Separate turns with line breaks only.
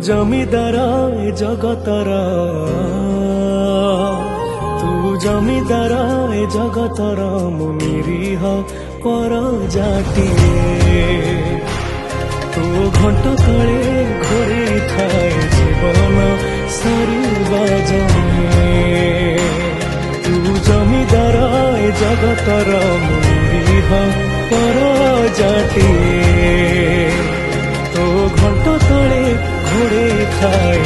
জমিদার এ জগতর, তু জমিদার এ জগতর, মু নিরীহ পরজাটিয়ে। তু ঘণ্ট তଳେ ঘোরেই ଥାଏ জীবন সরিবা জমিয়ে। তু জমিদার এ জগতর, মু নিরীহ পরজাটিয়ে। তো ঘণ্ট তଳେ ঘোরেই ଥାଏ